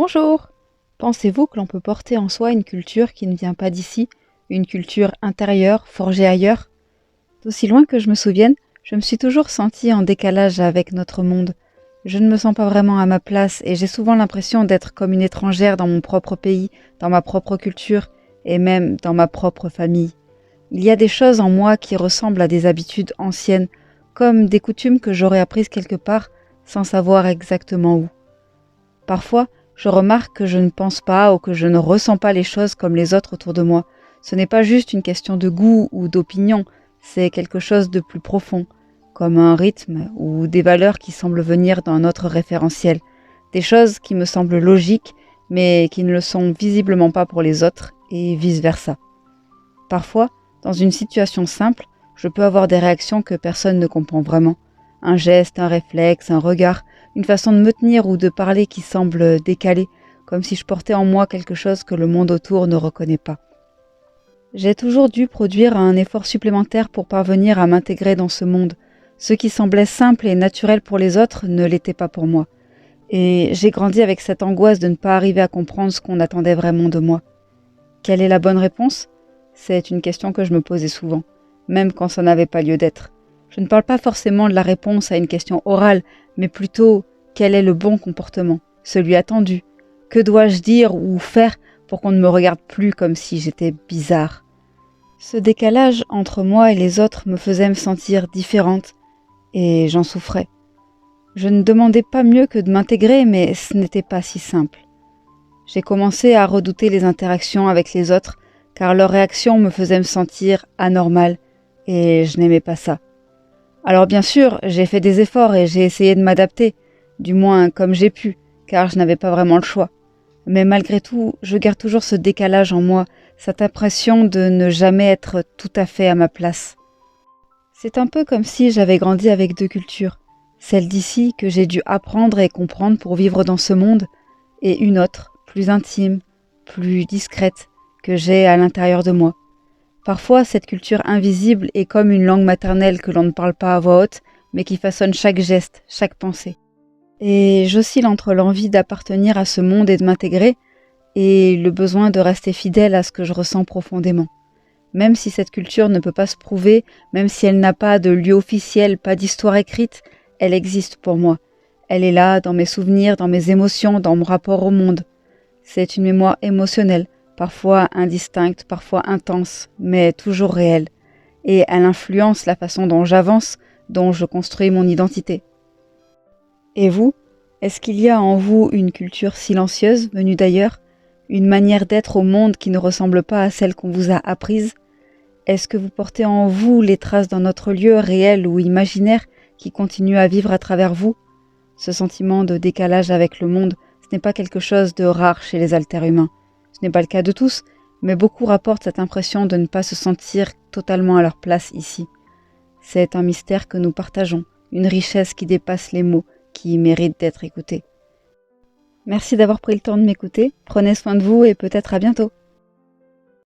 Bonjour! Pensez-vous que l'on peut porter en soi une culture qui ne vient pas d'ici, une culture intérieure, forgée ailleurs? D'aussi loin que je me souvienne, je me suis toujours sentie en décalage avec notre monde. Je ne me sens pas vraiment à ma place et j'ai souvent l'impression d'être comme une étrangère dans mon propre pays, dans ma propre culture et même dans ma propre famille. Il y a des choses en moi qui ressemblent à des habitudes anciennes, comme des coutumes que j'aurais apprises quelque part sans savoir exactement où. Parfois, je remarque que je ne pense pas ou que je ne ressens pas les choses comme les autres autour de moi. Ce n'est pas juste une question de goût ou d'opinion, c'est quelque chose de plus profond, comme un rythme ou des valeurs qui semblent venir d'un autre référentiel. Des choses qui me semblent logiques, mais qui ne le sont visiblement pas pour les autres, et vice-versa. Parfois, dans une situation simple, je peux avoir des réactions que personne ne comprend vraiment. Un geste, un réflexe, un regard, une façon de me tenir ou de parler qui semble décalée, comme si je portais en moi quelque chose que le monde autour ne reconnaît pas. J'ai toujours dû produire un effort supplémentaire pour parvenir à m'intégrer dans ce monde. Ce qui semblait simple et naturel pour les autres ne l'était pas pour moi. Et j'ai grandi avec cette angoisse de ne pas arriver à comprendre ce qu'on attendait vraiment de moi. Quelle est la bonne réponse? C'est une question que je me posais souvent, même quand ça n'avait pas lieu d'être. Je ne parle pas forcément de la réponse à une question orale, mais plutôt quel est le bon comportement, celui attendu. Que dois-je dire ou faire pour qu'on ne me regarde plus comme si j'étais bizarre? Ce décalage entre moi et les autres me faisait me sentir différente, et j'en souffrais. Je ne demandais pas mieux que de m'intégrer, mais ce n'était pas si simple. J'ai commencé à redouter les interactions avec les autres, car leurs réactions me faisaient me sentir anormale, et je n'aimais pas ça. Alors bien sûr, j'ai fait des efforts et j'ai essayé de m'adapter, du moins comme j'ai pu, car je n'avais pas vraiment le choix. Mais malgré tout, je garde toujours ce décalage en moi, cette impression de ne jamais être tout à fait à ma place. C'est un peu comme si j'avais grandi avec deux cultures, celle d'ici que j'ai dû apprendre et comprendre pour vivre dans ce monde, et une autre, plus intime, plus discrète, que j'ai à l'intérieur de moi. Parfois, cette culture invisible est comme une langue maternelle que l'on ne parle pas à voix haute, mais qui façonne chaque geste, chaque pensée. Et j'oscille entre l'envie d'appartenir à ce monde et de m'intégrer, et le besoin de rester fidèle à ce que je ressens profondément. Même si cette culture ne peut pas se prouver, même si elle n'a pas de lieu officiel, pas d'histoire écrite, elle existe pour moi. Elle est là, dans mes souvenirs, dans mes émotions, dans mon rapport au monde. C'est une mémoire émotionnelle, parfois indistincte, parfois intense, mais toujours réelle. Et elle influence la façon dont j'avance, dont je construis mon identité. Et vous, est-ce qu'il y a en vous une culture silencieuse venue d'ailleurs, une manière d'être au monde qui ne ressemble pas à celle qu'on vous a apprise? Est-ce que vous portez en vous les traces d'un autre lieu réel ou imaginaire qui continue à vivre à travers vous? Ce sentiment de décalage avec le monde, ce n'est pas quelque chose de rare chez les alters-humains. Ce n'est pas le cas de tous, mais beaucoup rapportent cette impression de ne pas se sentir totalement à leur place ici. C'est un mystère que nous partageons, une richesse qui dépasse les mots, qui mérite d'être écoutée. Merci d'avoir pris le temps de m'écouter, prenez soin de vous et peut-être à bientôt.